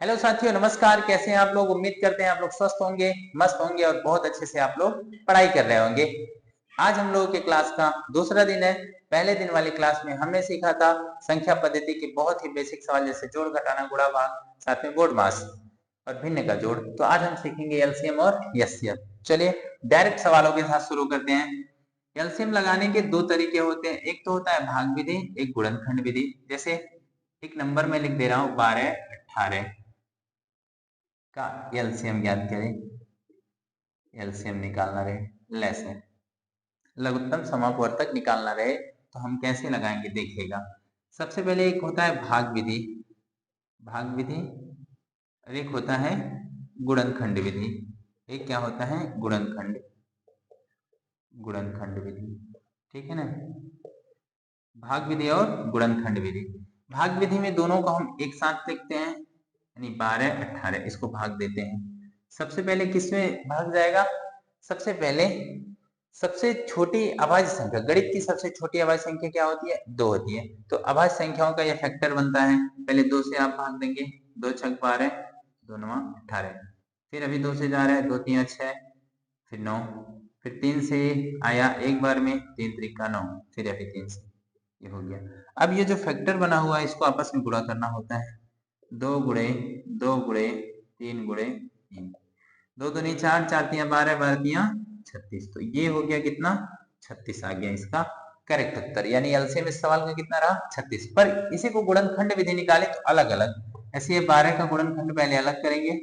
Hello साथियों, नमस्कार। कैसे हैं आप लोग? उम्मीद करते हैं आप लोग स्वस्थ होंगे, मस्त होंगे और बहुत अच्छे से आप लोग पढ़ाई कर रहे होंगे। आज हम लोगों के क्लास का दूसरा दिन है। पहले दिन वाली क्लास में हमने सीखा था संख्या पद्धति के बहुत ही बेसिक सवाल, जैसे जोड़, घटाना, गुणा, भाग, साथ में बोर्ड मास और भिन्न का जोड़। तो आज हम सीखेंगे एलसीएम और एचसीएफ। चलिए डायरेक्ट सवालों के साथ शुरू करते हैं। एलसीएम लगाने के दो तरीके होते हैं, एक तो होता है भाग विधि, एक गुणनखंड विधि। जैसे एक नंबर में लिख दे रहा हूं 12 18 का एलसीएम ज्ञात करें। एलसीएम निकालना रहे, लेस है, लघुत्तम समापवर्तक निकालना रहे, तो हम कैसे लगाएंगे देखिएगा। सबसे पहले एक होता है भाग विधि, भाग विधि, और एक होता है गुणनखंड विधि। एक क्या होता है? गुणनखंड, गुणनखंड विधि। ठीक है ना? भाग विधि और गुणनखंड विधि। भाग विधि में दोनों को हम एक साथ लिखते हैं, यानी 12 18 इसको भाग देते हैं। सबसे पहले किसमें भाग जाएगा? सबसे पहले सबसे छोटी अभाज्य संख्या, गणित की सबसे छोटी अभाज्य संख्या क्या होती है? 2 होती है। तो अभाज्य संख्याओं का यह फैक्टर बनता है। पहले 2 से आप भाग देंगे, 2 छक 12, 2 9 18। फिर अभी 2 से जा रहा है, 2 3 6, फिर 9, फिर 3 से आया एक बार में, 3 त्रिका 9, फिर अभी 3 से, ये हो गया। अब ये जो फैक्टर बना हुआ है इसको आपस में गुणा करना होता है। 2 गुणे 2 गुणे 3 गुणे 3, 2 दूनी 4, 4 तियां 12, 12 तियां 36। तो ये हो गया कितना? 36 आ गया इसका करेक्ट उत्तर। यानी एलसीएम इस सवाल का कितना रहा? 36। पर इसी को गुणनखंड विधि निकाले तो अलग अलग। ऐसे ये 12 का गुणनखंड पहले अलग करेंगे,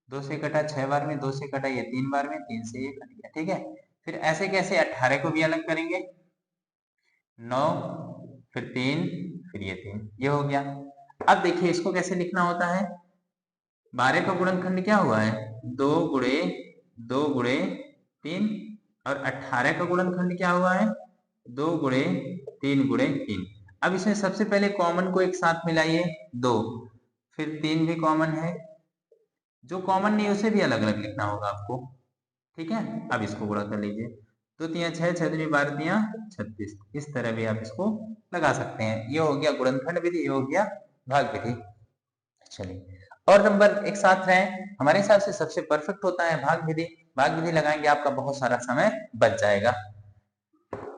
2 से कटा 6 बार में, 2 से कटा ये 3 बार में, 3 से ये कट गया। ठीक है? फिर ऐसे कैसे 18 को भी अलग करेंगे, 9, फिर 3, फिर ये 3, ये हो गया। अब देखिए इसको कैसे लिखना होता है। 12 का गुणनखंड क्या हुआ है? 2 गुणे 2 गुणे 3, और 18 का गुणनखंड क्या हुआ है? 2 गुणे 3 गुणे 3। अब इसमें सबसे पहले कॉमन को एक साथ मिलाइए, 2, फिर 3 भी कॉमन है, जो कॉमन नहीं उसे भी अलग अलग लिखना होगा आपको। ठीक है? अब इसको गुणा कर लीजिए, 2 तियां 6, 6 दूनी 12 तियां 36। इस तरह भी आप इसको लगा सकते हैं। ये हो गया गुणनखंड विधि, ये हो गया भाग विधि। चलिए और नंबर एक साथ रहे, हमारे हिसाब से सबसे परफेक्ट होता है भाग विधि। भाग विधि लगाएंगे आपका बहुत सारा समय बच जाएगा।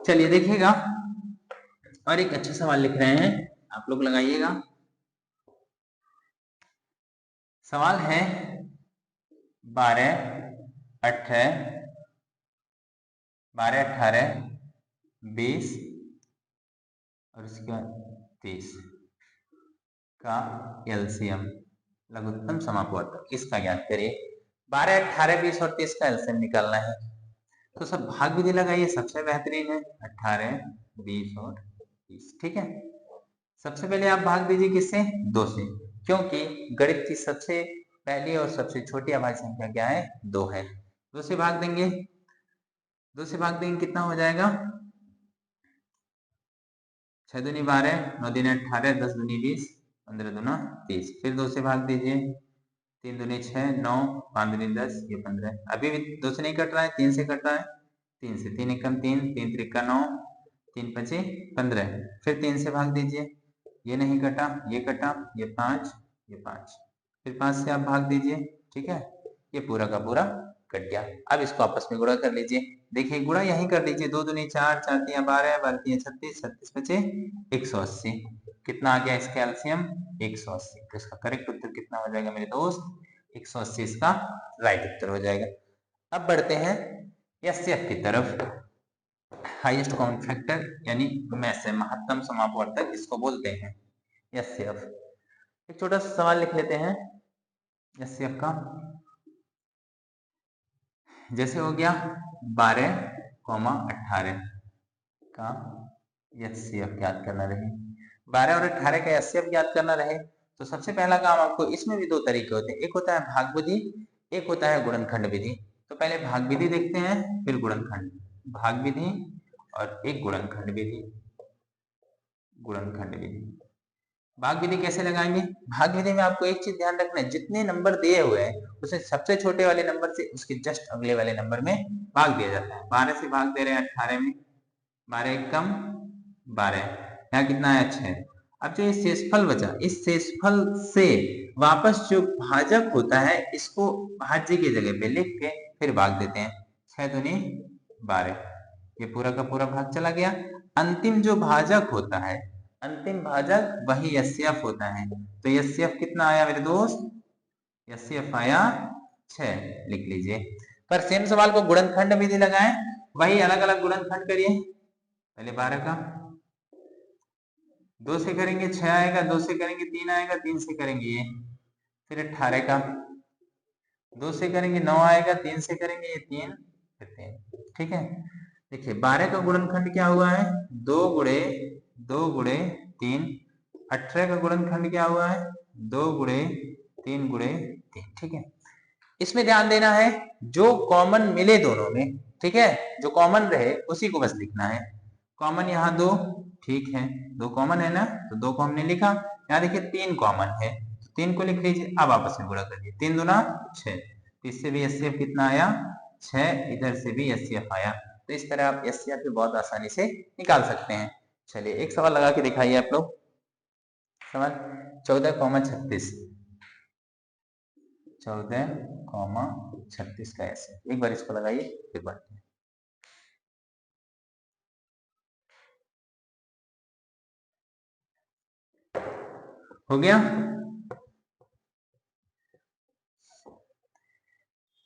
चलिए देखिएगा, और एक अच्छा सवाल लिख रहे हैं, आप लोग लगाइएगा। सवाल है 12 18 12 18 20 और उसके बाद 30 का एलसीएम, लघुत्तम समापवर्तक, इसका ज्ञात करिए। 12 18 20 और 30 का एलसीएम निकालना है, तो सब भाग विधि लगाइए, सबसे बेहतरीन है। 18 20 और 30। ठीक है? सबसे पहले आप भाग दीजिए किससे? 2 से, क्योंकि गणित की सबसे पहली और सबसे छोटी अभाज्य संख्या क्या है? 2 है। 2 से भाग देंगे, 2 से भाग देंगे कितना हो जाएगा? 6 दूनी 12, 9 दूनी 18, 10 दूनी 20, 15 दूना 30। फिर 2 से भाग दीजिए, 3 दूनी 6, 9, 5 दूनी 10, ये 15। अभी भी 2 से नहीं कट रहा है, 3 से कट रहा है, 3 से, 3 एकम 3, 3 त्रिका 9, 3 पचे 15। फिर 3 से भाग दीजिए, ये नहीं कटा, ये कटा, ये 5, ये 5। फिर 5 से आप भाग दीजिए। ठीक है? ये पूरा का पूरा कट गया। अब इसको आपस में गुणा कर लीजिए। देखिए गुणा यहीं कर लीजिए, 2 दूनी 4, 4 तियां 12, 12 तियां 36, 36 बचे 180। कितना आ गया इसका एलसीएम? 180। तो इसका करेक्ट उत्तर कितना हो जाएगा मेरे दोस्त? 180 इसका राइट उत्तर हो जाएगा। अब बढ़ते हैं एचसीएफ की तरफ। हाईएस्ट कॉमन फैक्टर यानी में से महत्तम समापवर्तक इसको बोलते हैं एचसीएफ। एक छोटा सा सवाल लिख लेते हैं एचसीएफ का। जैसे हो गया 12 18 का एचसीएफ ज्ञात करना रहे, 12 और 18 का एचसीएफ ज्ञात करना रहे, तो सबसे पहला काम आपको, इसमें भी दो तरीके होते हैं, एक होता है भाग विधि, एक होता है गुणनखंड विधि। तो पहले भाग विधि देखते हैं, फिर गुणनखंड। भाग विधि और एक गुणनखंड विधि। गुणनखंड विधि, भाग विधि कैसे लगाएंगे? भाग विधि में आपको एक चीज ध्यान रखना है, जितने नंबर दिए हुए हैं उसे सबसे छोटे वाले नंबर से उसके जस्ट अगले वाले नंबर में भाग दिया जाता है। 12 से भाग दे रहे हैं 18 में, 12 एक कम 12, यहाँ कितना है 6। अब जो ये शेषफल बचा, इस शेषफल से वापस जो भाजक होता है इसको भाज्य की जगह पे लिख के फिर भाग देते हैं। 6 दूनी 12, ये पूरा का पूरा भाग चला गया। अंतिम जो भाजक होता है, अंतिम भाजक वही एचसीएफ होता है। तो एचसीएफ कितना आया मेरे दोस्त? एचसीएफ आया 6, लिख लीजिए। पर सेम सवाल को गुणनखंड विधि लगाएं, वही अलग अलग गुणनखंड करिए। पहले 12 का 2 से करेंगे 6 आएगा, 2 से करेंगे 3 आएगा, 3 से करेंगे ये, फिर 18 का 2 से करेंगे 9 आएगा, 3 से करेंगे ये 3, फिर 3। ठीक है, देखिए 12 का गुणनखंड क्या हुआ है? 2 गुणे 2 गुणे 3। 18 का गुणनखंड क्या हुआ है? 2 गुणे 3 गुणे 3। ठीक है, इसमें ध्यान देना है जो कॉमन मिले दोनों में, ठीक है, जो कॉमन रहे उसी को बस लिखना है। कॉमन यहाँ 2, ठीक है, 2 कॉमन है ना, तो 2 को हमने लिखा। यहाँ देखिए 3 कॉमन है, तो 3 को लिख लीजिए। अब आपस में गुणा करिए, 3 दूना 6, इससे भी एचसीएफ कितना आया? 6, इधर से भी एचसीएफ आया। तो इस तरह आप एचसीएफ भी बहुत आसानी से निकाल सकते हैं। चलिए एक सवाल लगा के दिखाइए आप लोग। सवाल 14,36, 14,36 का ऐसे एक बार इसको लगाइए फिर बढ़ते हैं। हो गया?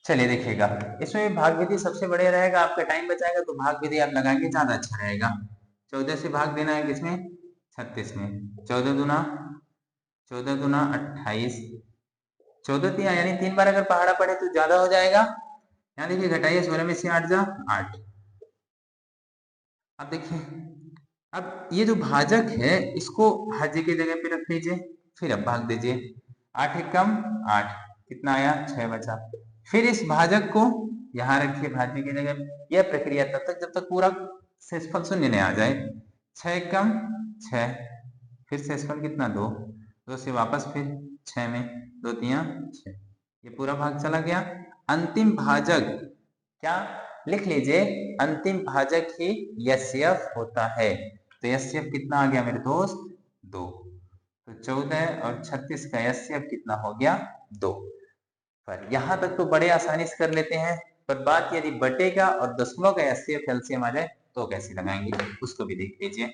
चलिए देखिएगा, इसमें भाग विधि सबसे बढ़िया रहेगा, आपका टाइम बचाएगा, तो भाग विधि आप लगाएंगे ज्यादा अच्छा रहेगा। 14 से भाग देना है किसमें? 36 में। 14 दूना 28, 14 3 यानी 3 बार अगर पहाड़ा पड़े तो ज्यादा हो जाएगा। यहाँ देखिए घटाइए, 16 में से 8 जा 8। अब देखिए, अब ये जो भाजक है इसको भाज्य की जगह पे रख लीजिए, फिर अब भाग दीजिए। 8 एक कम 8, कितना आया? 6 बचा। फिर इस भाजक को यहाँ रखिए भाज्य की जगह। यह प्रक्रिया तब तक जब तक पूरा शेषफल शून्य नहीं आ जाए। 6 एक कम 6, फिर शेषफल कितना? 2, 2 से वापस फिर 6 में 2 3 6, ये पूरा भाग चला गया। अंतिम भाजक क्या लिख लीजिए? अंतिम भाजक ही एचसीएफ होता है। तो एचसीएफ कितना आ गया मेरे दोस्त? 2। तो 14 और 36 का एचसीएफ कितना हो गया? 2। पर यहां तक तो बड़े आसानी से कर लेते हैं, पर बात यदि बटे का और दशमलव का एचसीएफ एलसीएम आ जाए तो कैसे लगाएंगे, उसको भी देख लीजिए।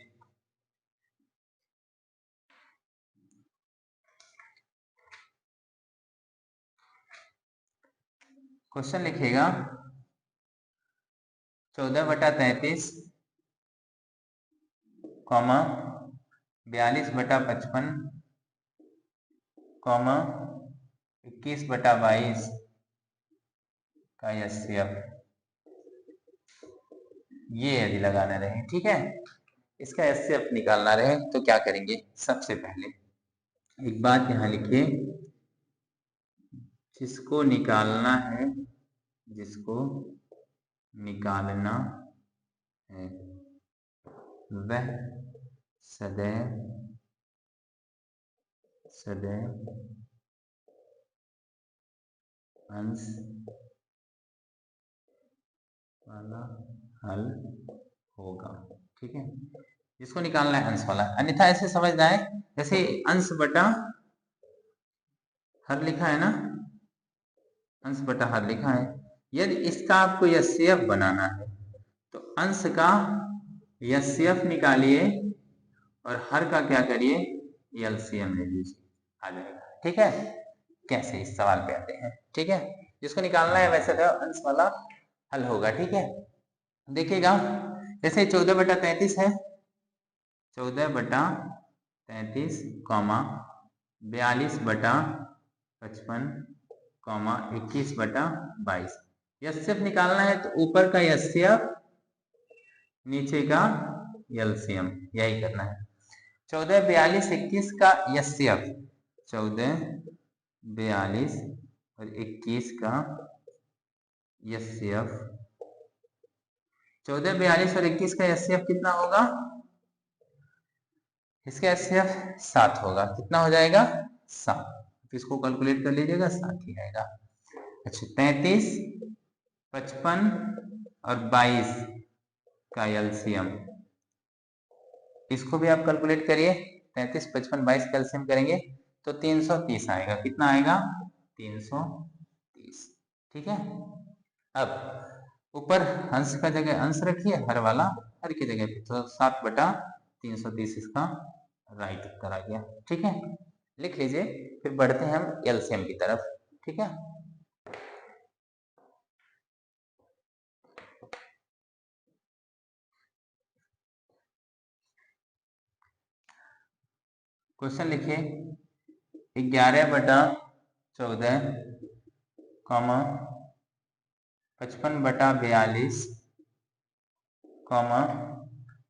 क्वेश्चन लिखिएगा 14/33, 42/55, 21/22 का एचसीएफ, ये यदि लगाना रहे, ठीक है, इसका एचसीएफ निकालना रहे तो क्या करेंगे? सबसे पहले एक बात यहां लिखिए, जिसको निकालना है, जिसको निकालना है वह सदैव सदैव अंश वाला हल होगा। ठीक है, जिसको निकालना है अंश वाला, अन्यथा ऐसे समझना है जैसे अंश बटा हर लिखा है ना, अंश बटा हर लिखा है। यदि इसका आपको एचसीएफ बनाना है तो अंश का एचसीएफ निकालिए और हर का क्या करिए? एलसीएम ले लीजिए, आ जाएगा। ठीक है, कैसे इस सवाल पे आते हैं। ठीक है, जिसको निकालना है वैसे तो अंश वाला हल होगा। ठीक है, देखिएगा जैसे 14/33 है, 14/33 कॉमा 42/55 कॉमा 21/22। एचसीएफ निकालना है तो ऊपर का एचसीएफ नीचे का एलसीएम, यही करना है। 14 42 21 का एचसीएफ, 14 42 और 21 का एचसीएफ, 14 42 और 21 का एचसीएफ कितना होगा? इसका एचसीएफ 7 होगा। कितना हो जाएगा? 7। तो इसको कैलकुलेट कर लीजिएगा, 7 ही आएगा। अच्छा, 33 55 और 22 का एलसीएम, इसको भी आप कैलकुलेट करिए। 33, 55, 22 कैल्शियम करेंगे तो 330 आएगा। कितना आएगा? 330। ठीक है। अब ऊपर अंश का जगह अंश रखिए, हर वाला हर की जगह पे, तो 7/330 इसका राइट उत्तर आ गया। ठीक है, लिख लीजिए। फिर बढ़ते हैं हम एलसीएम की तरफ। ठीक है, क्वेश्चन लिखिए 11/14, 55/42,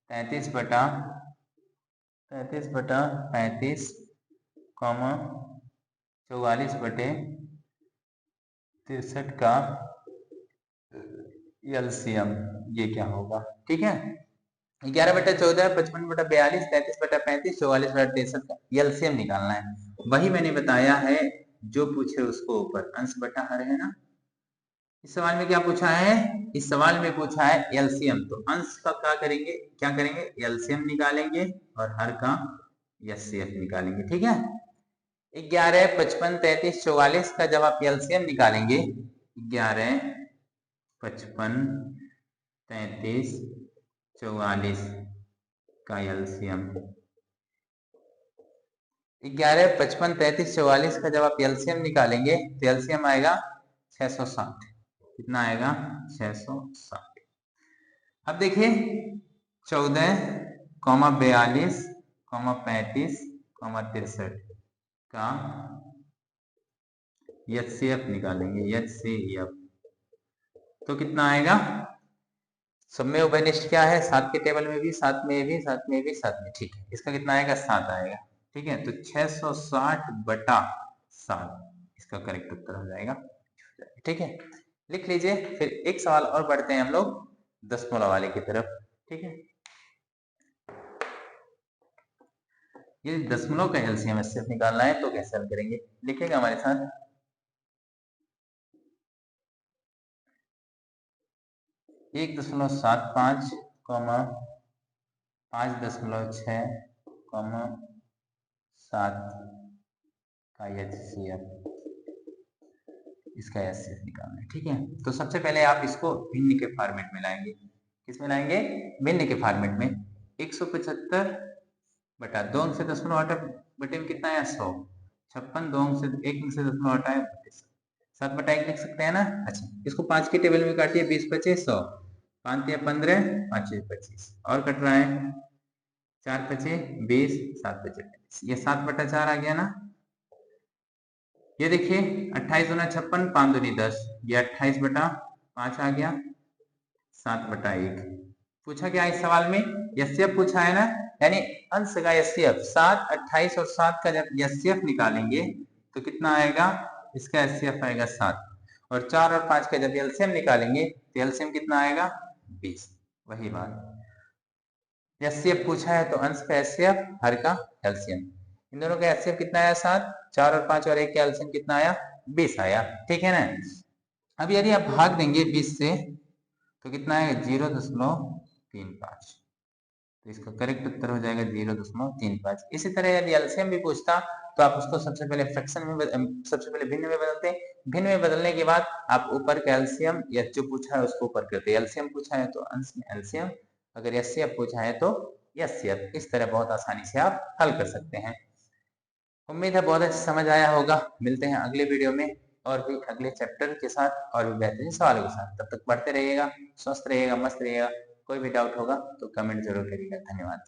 33/35, 44/63 का एलसीएम ये क्या होगा? ठीक है, 11/14, 55/42, 33/35, 44/63 का एलसीएम निकालना है। वही मैंने बताया है जो पूछे उसको ऊपर अंश बटा हर है ना। इस सवाल में क्या पूछा है? इस सवाल में पूछा है एलसीएम, तो अंश का क्या करेंगे? एलसीएम निकालेंगे और हर का एचसीएफ निकालेंगे। ठीक है, 11, 55, 33, 44 का जब आप एलसीएम निकालेंगे, 11, 55, 33, 44 का एलसीएम, 11, 55, 33, 44 का जब आप एलसीएम निकालेंगे तो एलसीएम आएगा 660। कितना आएगा? 660। अब देखिए 14, 42, 35, 63 का एचसीएफ निकालेंगे। एचसीएफ तो कितना आएगा? सब में उभयनिष्ठ क्या है? 7 के टेबल में भी, 7 में भी, 7 में भी, 7 में। ठीक है, इसका कितना आएगा? 7 आएगा। ठीक है, तो 660/7 इसका करेक्ट उत्तर हो जाएगा। ठीक है, लिख लीजिए। फिर एक सवाल और बढ़ते हैं हम लोग दशमलव वाले की तरफ। ठीक है, ये दशमलव का एलसीएम एचसीएफ निकालना है तो कैसे हल करेंगे? लिखेगा हमारे साथ। 1.75, 5.6, 7 का एचसीएफ, इसका एचसीएफ निकालना है। ठीक है, तो सबसे पहले आप इसको भिन्न के फॉर्मेट में लाएंगे। किस में लाएंगे? भिन्न के फॉर्मेट में। 175/2 से दशमलव हटा बटे में कितना है? 100। 56, 2 से 1 से दशमलव हटाए 7/1 लिख सकते हैं ना। अच्छा, इसको 5 के टेबल में काटिए। 20, 25, 100, 5 या 15, 5 या 25 और कट रहा है। 4 25, 20, 7 25, ये 7/4 आ गया ना। ये देखिए 28 दूना 56, 5 दूनी 10, ये 28/5 आ गया। 7/1 पूछा क्या इस सवाल में? एचसीएफ पूछा है ना, यानी अंश का एचसीएफ। 7, 28 और 7 का जब एचसीएफ निकालेंगे तो कितना आएगा? इसका एचसीएफ आएगा 7, और 4 और 5 का जब एलसीएम निकालेंगे तो एलसीएम कितना आएगा? 20। वही बात, एचसीएफ पूछा है तो अंश का एचसीएफ, हर का एलसीएम। इन दोनों का एचसीएफ कितना आया? 7, 4 और 5 और 1 का एलसीएम कितना आया? 20 आया। ठीक है ना। अब यदि आप भाग देंगे 20 से तो कितना आएगा? 0.35। तो इसका करेक्ट उत्तर हो जाएगा 0.35। इसी तरह यदि एलसीएम भी पूछता तो आप उसको सबसे पहले फ्रैक्शन में सबसे पहले भिन्न में बदलते। भिन्न में बदलने के बाद आप ऊपर का एलसीएम या जो पूछा है उसको ऊपर करते। एलसीएम पूछा है तो अंश में एलसीएम, अगर एचसीएफ पूछा है तो एचसीएफ। इस तरह बहुत आसानी से आप हल कर सकते हैं। उम्मीद है बहुत अच्छा समझ आया होगा। मिलते हैं अगले वीडियो में और भी अगले चैप्टर के साथ और भी बेहतरीन सवालों के साथ। तब तक पढ़ते रहिएगा, स्वस्थ रहिएगा, मस्त रहिएगा। कोई भी डाउट होगा तो कमेंट जरूर करिएगा। धन्यवाद।